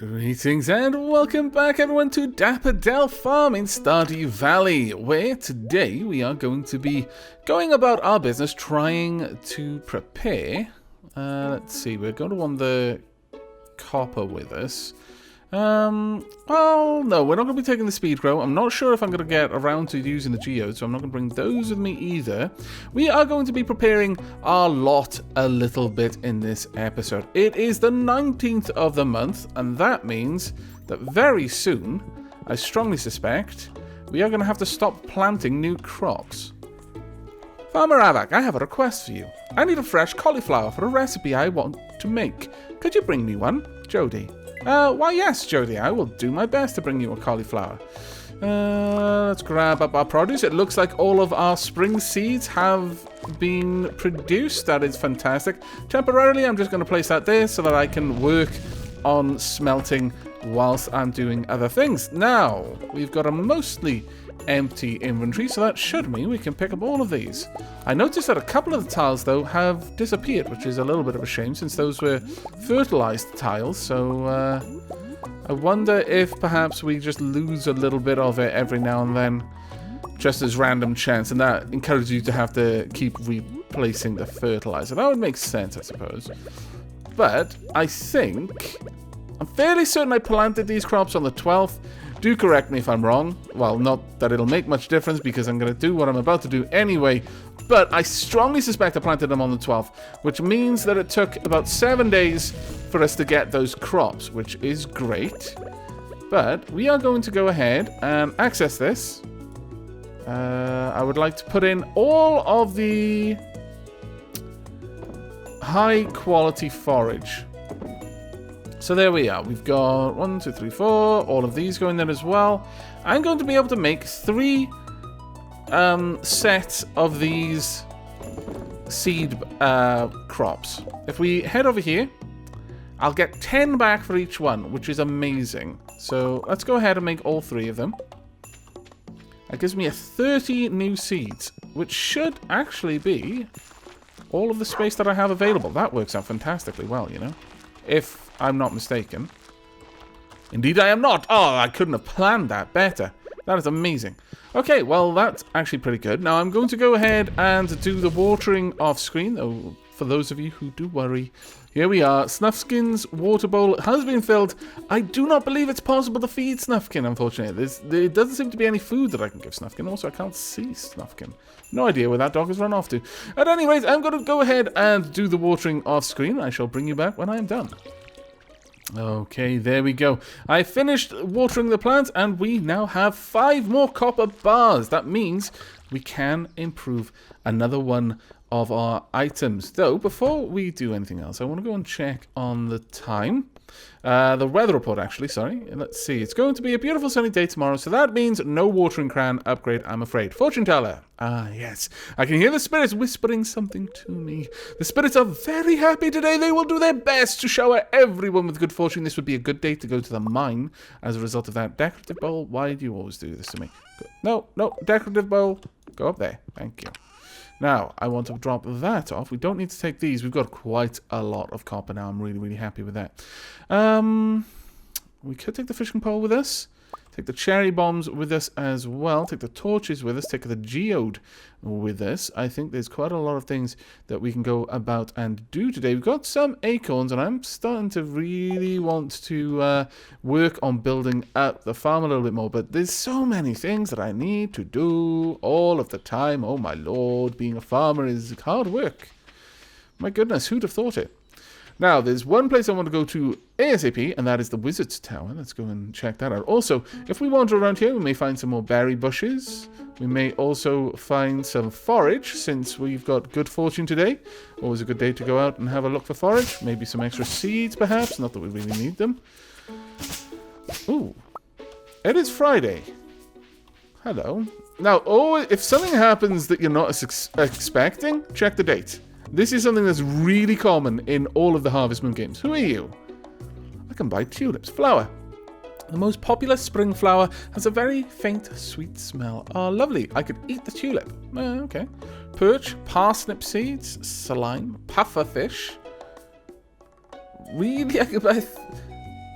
Greetings and welcome back everyone to Dapperdell Farm in Stardew Valley, where today we are going to be going about our business trying to prepare, let's see, we're going to want the copper with us. Well, no, we're not going to be taking the speed grow. I'm not sure if I'm going to get around to using the geodes, so I'm not going to bring those with me either. We are going to be preparing our lot a little bit in this episode. It is the 19th of the month, and that means that very soon, I strongly suspect, we are going to have to stop planting new crops. Farmer Aavak, I have a request for you. I need a fresh cauliflower for a recipe I want to make. Could you bring me one? Jody. Why yes, Jody, I will do my best to bring you a cauliflower. Let's grab up our produce. It looks like all of our spring seeds have been produced. That is fantastic. Temporarily, I'm just going to place that there so that I can work on smelting whilst I'm doing other things. Now, we've got a mostly empty inventory, so that should mean we can pick up all of these. I noticed that a couple of the tiles, though, have disappeared, which is a little bit of a shame since those were fertilized tiles, so I wonder if perhaps we just lose a little bit of it every now and then, just as random chance, and that encourages you to have to keep replacing the fertilizer. That would make sense, I suppose. But I think, I'm fairly certain I planted these crops on the 12th. Do correct me if I'm wrong. Well, not that it'll make much difference because I'm going to do what I'm about to do anyway. But I strongly suspect I planted them on the 12th, which means that it took about 7 days for us to get those crops, which is great. But we are going to go ahead and access this. I would like to put in all of the high quality forage. So there we are. We've got 1, 2, 3, 4. All of these go in there as well. I'm going to be able to make 3 sets of these seed crops. If we head over here, I'll get 10 back for each one, which is amazing. So let's go ahead and make all 3 of them. That gives me 30 new seeds, which should actually be all of the space that I have available. That works out fantastically well, you know, if I'm not mistaken. Indeed I am not. Oh, I couldn't have planned that better. That is amazing. Okay, well, that's actually pretty good. Now, I'm going to go ahead and do the watering off screen. Oh, for those of you who do worry, here we are. Snuffkin's water bowl has been filled. I do not believe it's possible to feed Snuffkin, unfortunately. There doesn't seem to be any food that I can give Snuffkin. Also, I can't see Snuffkin. No idea where that dog has run off to. At any rate, I'm going to go ahead and do the watering off screen. I shall bring you back when I am done. Okay, there we go. I finished watering the plants, and we now have 5 more copper bars. That means we can improve another one of our items. Though, before we do anything else, I want to go and check on the time. The weather report, actually, sorry. Let's see. It's going to be a beautiful sunny day tomorrow, so that means no watering can upgrade, I'm afraid. Fortune teller. Ah, yes. I can hear the spirits whispering something to me. The spirits are very happy today. They will do their best to shower everyone with good fortune. This would be a good day to go to the mine as a result of that. Decorative bowl, why do you always do this to me? No, decorative bowl. Go up there. Thank you. Now, I want to drop that off. We don't need to take these. We've got quite a lot of copper now. I'm really, really happy with that. We could take the fishing pole with us. Take the cherry bombs with us as well. Take the torches with us. Take the geode with us. I think there's quite a lot of things that we can go about and do today. We've got some acorns, and I'm starting to really want to work on building up the farm a little bit more. But there's so many things that I need to do all of the time. Oh, my lord. Being a farmer is hard work. My goodness, who'd have thought it? Now, there's one place I want to go to ASAP, and that is the Wizard's Tower. Let's go and check that out. Also, if we wander around here, we may find some more berry bushes. We may also find some forage, since we've got good fortune today. Always a good day to go out and have a look for forage. Maybe some extra seeds, perhaps. Not that we really need them. Ooh. It is Friday. Hello. Now, if something happens that you're not expecting, check the date. This is something that's really common in all of the Harvest Moon games. Who are you? I can buy tulips. Flower. The most popular spring flower has a very faint, sweet smell. Oh, lovely. I could eat the tulip. Okay. Perch, parsnip seeds, slime, pufferfish. Really? I could buy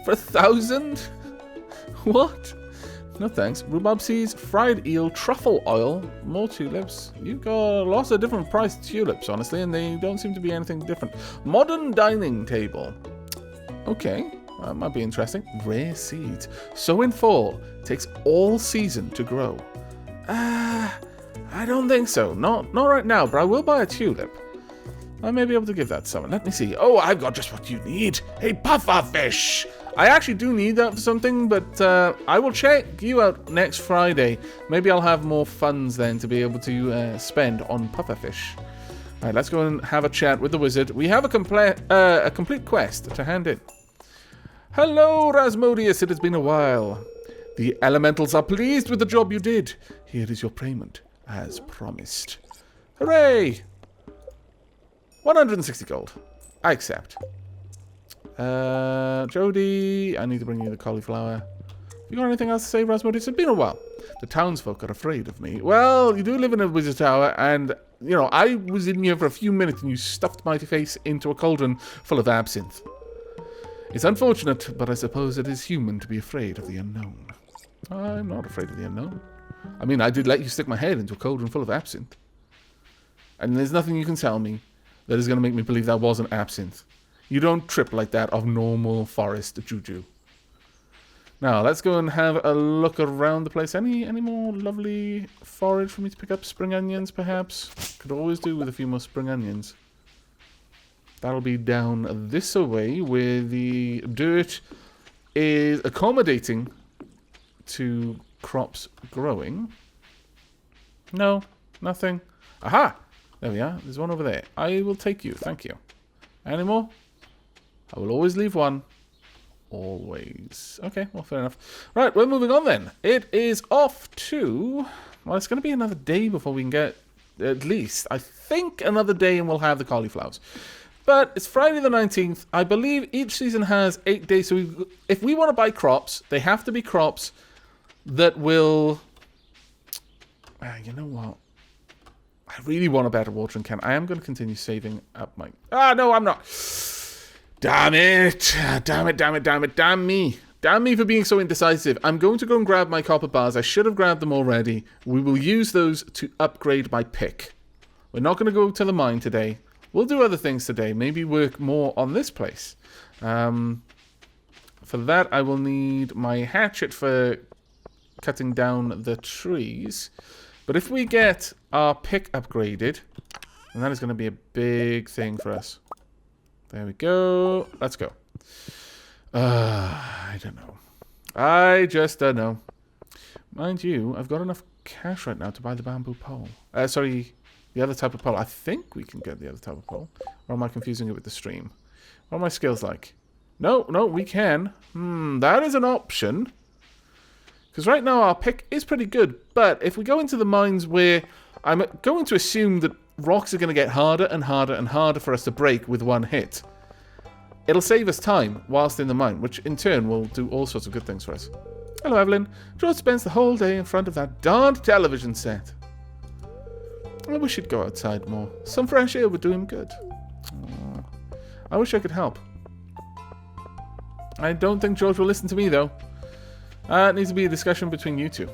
For 1,000? What? No thanks. Rhubarb seeds, fried eel, truffle oil, more tulips. You've got lots of different priced tulips, honestly, and they don't seem to be anything different. Modern dining table. Okay, that might be interesting. Rare seeds. Sow in fall. Takes all season to grow. I don't think so. Not right now, but I will buy a tulip. I may be able to give that to someone. Let me see. Oh, I've got just what you need. A pufferfish. I actually do need that for something, but I will check you out next Friday. Maybe I'll have more funds then to be able to spend on pufferfish. All right, let's go and have a chat with the wizard. We have a complete quest to hand in. Hello, Rasmodius. It has been a while. The elementals are pleased with the job you did. Here is your payment, as promised. Hooray! 160 gold. I accept. Jody, I need to bring you the cauliflower. You got anything else to say, Rasmodius? It's been a while. The townsfolk are afraid of me. Well, you do live in a wizard tower, and, you know, I was in here for a few minutes and you stuffed my face into a cauldron full of absinthe. It's unfortunate, but I suppose it is human to be afraid of the unknown. I'm not afraid of the unknown. I mean, I did let you stick my head into a cauldron full of absinthe. And there's nothing you can tell me that is going to make me believe that wasn't absinthe. You don't trip like that of normal forest juju. Now, let's go and have a look around the place. Any more lovely forage for me to pick up? Spring onions, perhaps? Could always do with a few more spring onions. That'll be down this way, where the dirt is accommodating to crops growing. No, nothing. Aha! There we are. There's one over there. I will take you. Thank you. Any more? I will always leave one. Always. Okay, well, fair enough. Right, we're moving on then. It is off to... Well, it's going to be another day before we can get... At least, I think, another day and we'll have the cauliflowers. But it's Friday the 19th. I believe each season has 8 days. So if we want to buy crops, they have to be crops that will... you know what? I really want a better watering can. I am going to continue saving up my... no, I'm not. Damn it. Damn it, damn it, damn it, damn me. Damn me for being so indecisive. I'm going to go and grab my copper bars. I should have grabbed them already. We will use those to upgrade my pick. We're not going to go to the mine today. We'll do other things today. Maybe work more on this place. For that, I will need my hatchet for cutting down the trees. But if we get our pick upgraded, then that is going to be a big thing for us. There we go. Let's go. I don't know. I just don't know. Mind you, I've got enough cash right now to buy the bamboo pole. Sorry, the other type of pole. I think we can get the other type of pole. Or am I confusing it with the stream? What are my skills like? No, we can. That is an option. Because right now our pick is pretty good. But if we go into the mines where I'm going to assume that rocks are going to get harder and harder and harder for us to break with one hit, it'll save us time whilst in the mine, which in turn will do all sorts of good things for us. Hello, Evelyn. George spends the whole day in front of that darned television set. I wish he'd go outside more. Some fresh air would do him good. I wish I could help. I don't think George will listen to me, though. It needs to be a discussion between you two.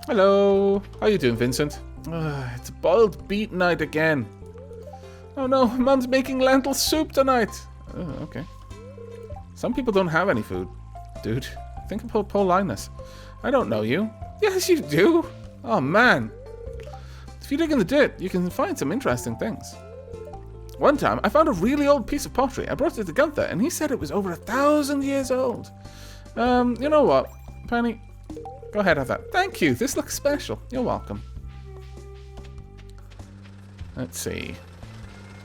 Hello. How you doing, Vincent? It's boiled beet night again. Oh no, Mum's making lentil soup tonight. Oh, okay. Some people don't have any food. Dude, think about Paul Linus. I don't know you. Yes, you do. Oh, man. If you dig in the dirt, you can find some interesting things. One time, I found a really old piece of pottery. I brought it to Gunther, and he said it was over 1,000 years old. You know what, Penny? Go ahead, have that. Thank you. This looks special. You're welcome. Let's see.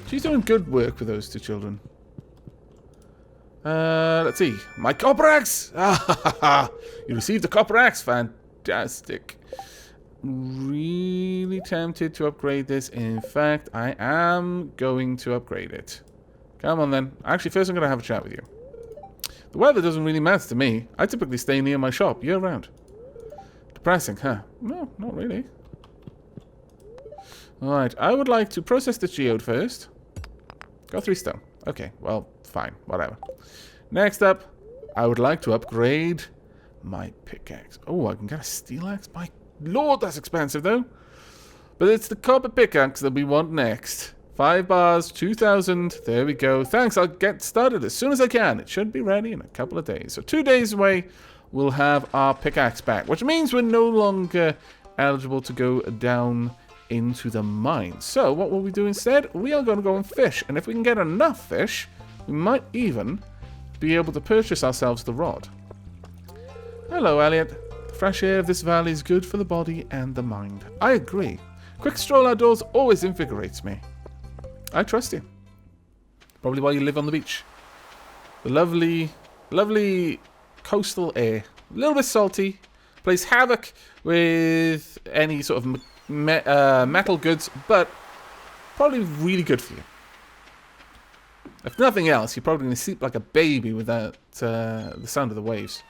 She's doing good work with those two children. Let's see. My copper axe! You received a copper axe. Fantastic. Really tempted to upgrade this. In fact, I am going to upgrade it. Come on then. Actually, first I'm going to have a chat with you. The weather doesn't really matter to me. I typically stay near my shop year round. Depressing, huh? No, not really. Alright, I would like to process the geode first. Got 3 stone. Okay, well, fine. Whatever. Next up, I would like to upgrade my pickaxe. Oh, I can get a steel axe? My lord, that's expensive, though. But it's the copper pickaxe that we want next. 5 bars, 2,000. There we go. Thanks, I'll get started as soon as I can. It should be ready in a couple of days. So 2 days away, we'll have our pickaxe back. Which means we're no longer eligible to go down into the mine. So what will we do instead? We are going to go and fish. And if we can get enough fish, we might even be able to purchase ourselves the rod. Hello, Elliot. The fresh air of this valley is good for the body and the mind. I agree. Quick stroll outdoors always invigorates me. I trust you. Probably why you live on the beach. The lovely, lovely coastal air. A little bit salty. Plays havoc with any sort of metal goods, but probably really good for you. If nothing else, you're probably going to sleep like a baby without the sound of the waves.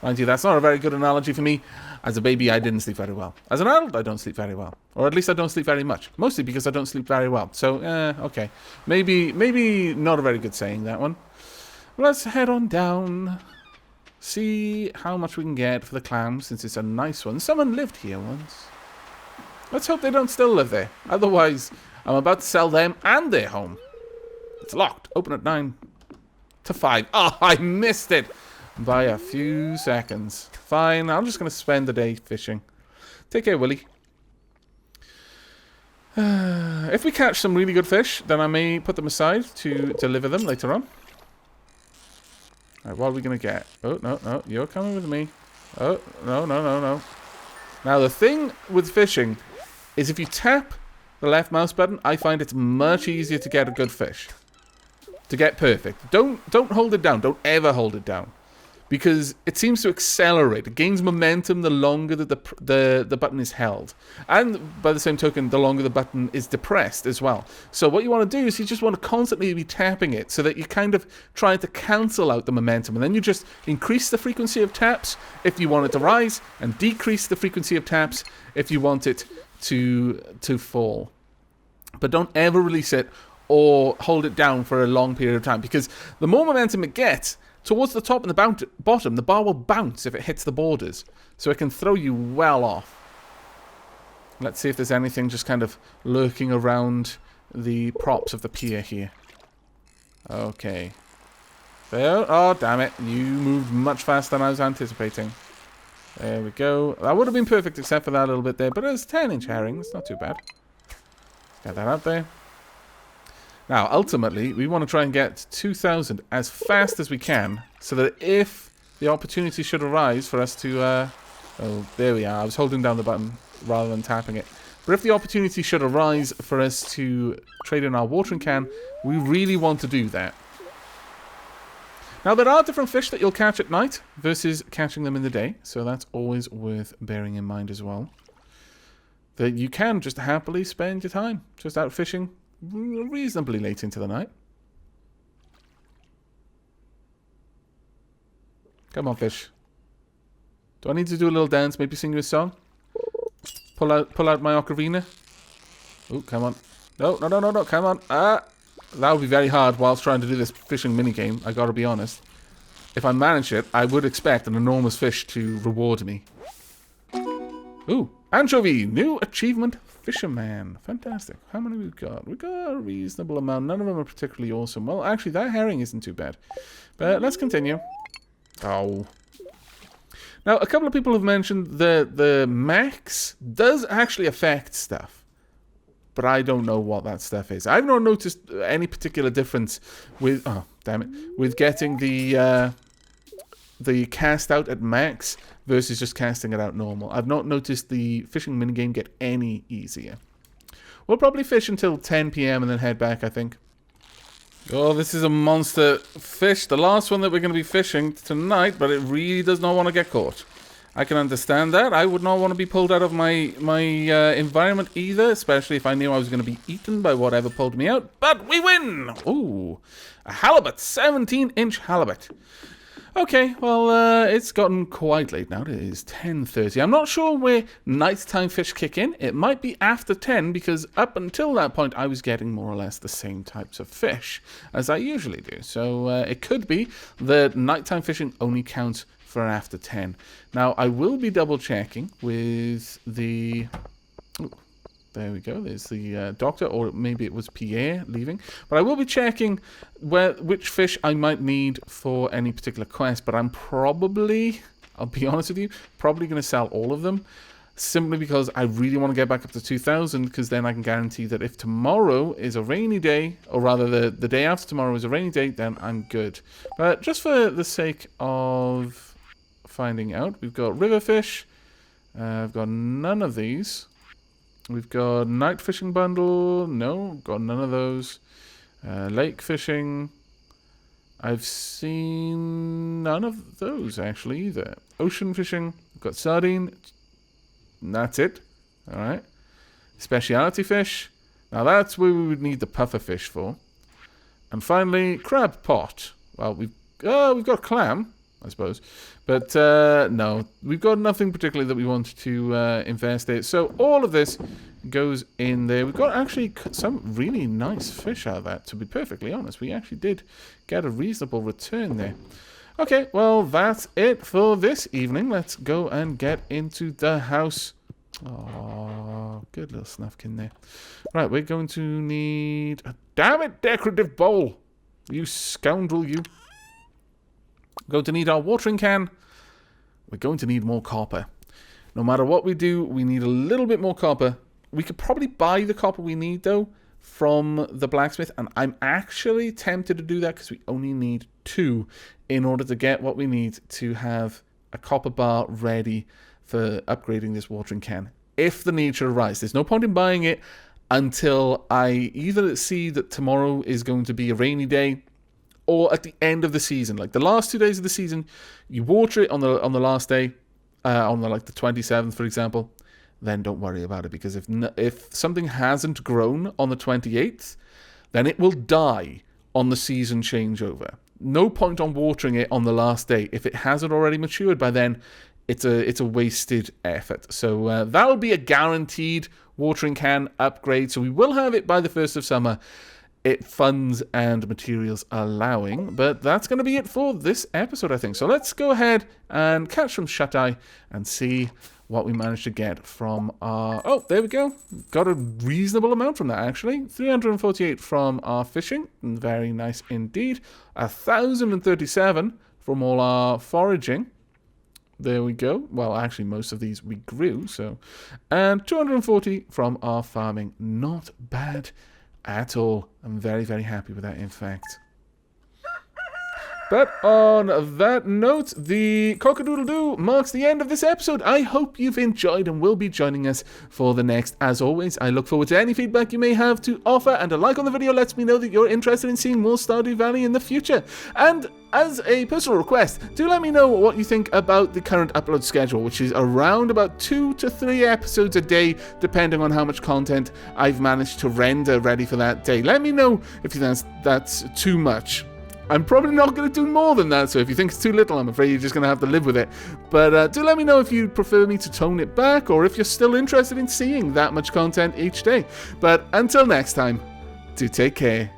Mind you, that's not a very good analogy for me. As a baby, I didn't sleep very well. As an adult, I don't sleep very well. Or at least I don't sleep very much. Mostly because I don't sleep very well. So, okay. Maybe not a very good saying, that one. Let's head on down. See how much we can get for the clams, since it's a nice one. Someone lived here once. Let's hope they don't still live there. Otherwise, I'm about to sell them and their home. It's locked. Open at 9 to 5. Oh, I missed it by a few seconds. Fine, I'm just going to spend the day fishing. Take care, Willie. If we catch some really good fish, then I may put them aside to deliver them later on. Alright, what are we going to get? Oh, no, you're coming with me. Oh, no. Now, the thing with fishing is if you tap the left mouse button, I find it's much easier to get a good fish. To get perfect. Don't hold it down. Don't ever hold it down. Because it seems to accelerate. It gains momentum the longer that the button is held. And by the same token, the longer the button is depressed as well. So what you want to do is you just want to constantly be tapping it so that you're kind of trying to cancel out the momentum. And then you just increase the frequency of taps if you want it to rise, and decrease the frequency of taps if you want it to fall. But don't ever release it or hold it down for a long period of time. Because the more momentum it gets, towards the top and the bottom, the bar will bounce if it hits the borders. So it can throw you well off. Let's see if there's anything just kind of lurking around the props of the pier here. Okay. There. Oh, damn it. You moved much faster than I was anticipating. There we go. That would have been perfect except for that little bit there. But it's 10-inch herring. It's not too bad. Get that out there. Now, ultimately, we want to try and get 2,000 as fast as we can, so that if the opportunity should arise for us to... oh, there we are. I was holding down the button rather than tapping it. But if the opportunity should arise for us to trade in our watering can, we really want to do that. Now, there are different fish that you'll catch at night versus catching them in the day, so that's always worth bearing in mind as well. That you can just happily spend your time just out fishing reasonably late into the night. Come on, fish. Do I need to do a little dance? Maybe sing you a song? Pull out my ocarina. Oh, come on. No, come on. That would be very hard whilst trying to do this fishing minigame, I gotta be honest. If I manage it, I would expect an enormous fish to reward me. Ooh, anchovy! New achievement, fisherman. Fantastic. How many we've got? We've got a reasonable amount. None of them are particularly awesome. Well, actually, that herring isn't too bad. But let's continue. Oh. Now, a couple of people have mentioned the max does actually affect stuff. But I don't know what that stuff is. I've not noticed any particular difference with... Oh, damn it. With getting the cast out at max versus just casting it out normal. I've not noticed the fishing minigame get any easier. We'll probably fish until 10 PM and then head back, I think. Oh, this is a monster fish. The last one that we're going to be fishing tonight, but it really does not want to get caught. I can understand that. I would not want to be pulled out of my environment either, especially if I knew I was going to be eaten by whatever pulled me out. But we win! Ooh, a halibut, 17-inch halibut. Okay, well, it's gotten quite late now. It is 10:30. I'm not sure where nighttime fish kick in. It might be after 10, because up until that point, I was getting more or less the same types of fish as I usually do. So it could be that nighttime fishing only counts for after 10. Now, I will be double checking with the... Ooh, there we go. There's the doctor, or maybe it was Pierre leaving. But I will be checking which fish I might need for any particular quest. But I'm probably, I'll be honest with you, probably going to sell all of them. Simply because I really want to get back up to 2,000, because then I can guarantee that if tomorrow is a rainy day, or rather the day after tomorrow is a rainy day, then I'm good. But just for the sake of finding out, we've got river fish. I've got none of these. We've got night fishing bundle. No, got none of those. Lake fishing. I've seen none of those actually either. Ocean fishing. We've got sardine. And that's it. All right. Speciality fish. Now that's where we would need the puffer fish for. And finally, crab pot. Well, we've got clam, I suppose. But no, we've got nothing particularly that we want to invest in. So all of this goes in there. We've got actually some really nice fish out of that, to be perfectly honest. We actually did get a reasonable return there. Okay, well, that's it for this evening. Let's go and get into the house. Oh, good little snuffkin there. Right, we're going to need a damn it decorative bowl. You scoundrel, you. We're going to need our watering can. We're going to need more copper. No matter what we do, we need a little bit more copper. We could probably buy the copper we need, though, from the blacksmith. And I'm actually tempted to do that because we only need 2 in order to get what we need to have a copper bar ready for upgrading this watering can. If the need should arise. There's no point in buying it until I either see that tomorrow is going to be a rainy day, or at the end of the season, like the last 2 days of the season, you water it on the last day, on the 27th, for example. Then don't worry about it, because if something hasn't grown on the 28th, then it will die on the season changeover. No point on watering it on the last day. If it hasn't already matured by then, it's a wasted effort. So that'll be a guaranteed watering can upgrade. So we will have it by the 1st of summer, funds and materials allowing. But that's going to be it for this episode, I think. So let's go ahead and catch some shut-eye and see what we managed to get from our... Oh, there we go. Got a reasonable amount from that, actually. 348 from our fishing. Very nice indeed. 1,037 from all our foraging. There we go. Well, actually, most of these we grew, so... And 240 from our farming. Not bad at all. I'm very, very happy with that, in fact. But on that note, the cock-a-doodle-doo marks the end of this episode. I hope you've enjoyed and will be joining us for the next. As always, I look forward to any feedback you may have to offer, and a like on the video lets me know that you're interested in seeing more Stardew Valley in the future. And as a personal request, do let me know what you think about the current upload schedule, which is around about 2 to 3 episodes a day, depending on how much content I've managed to render ready for that day. Let me know if you think that's too much. I'm probably not going to do more than that, so if you think it's too little, I'm afraid you're just going to have to live with it. But do let me know if you prefer me to tone it back, or if you're still interested in seeing that much content each day. But until next time, do take care.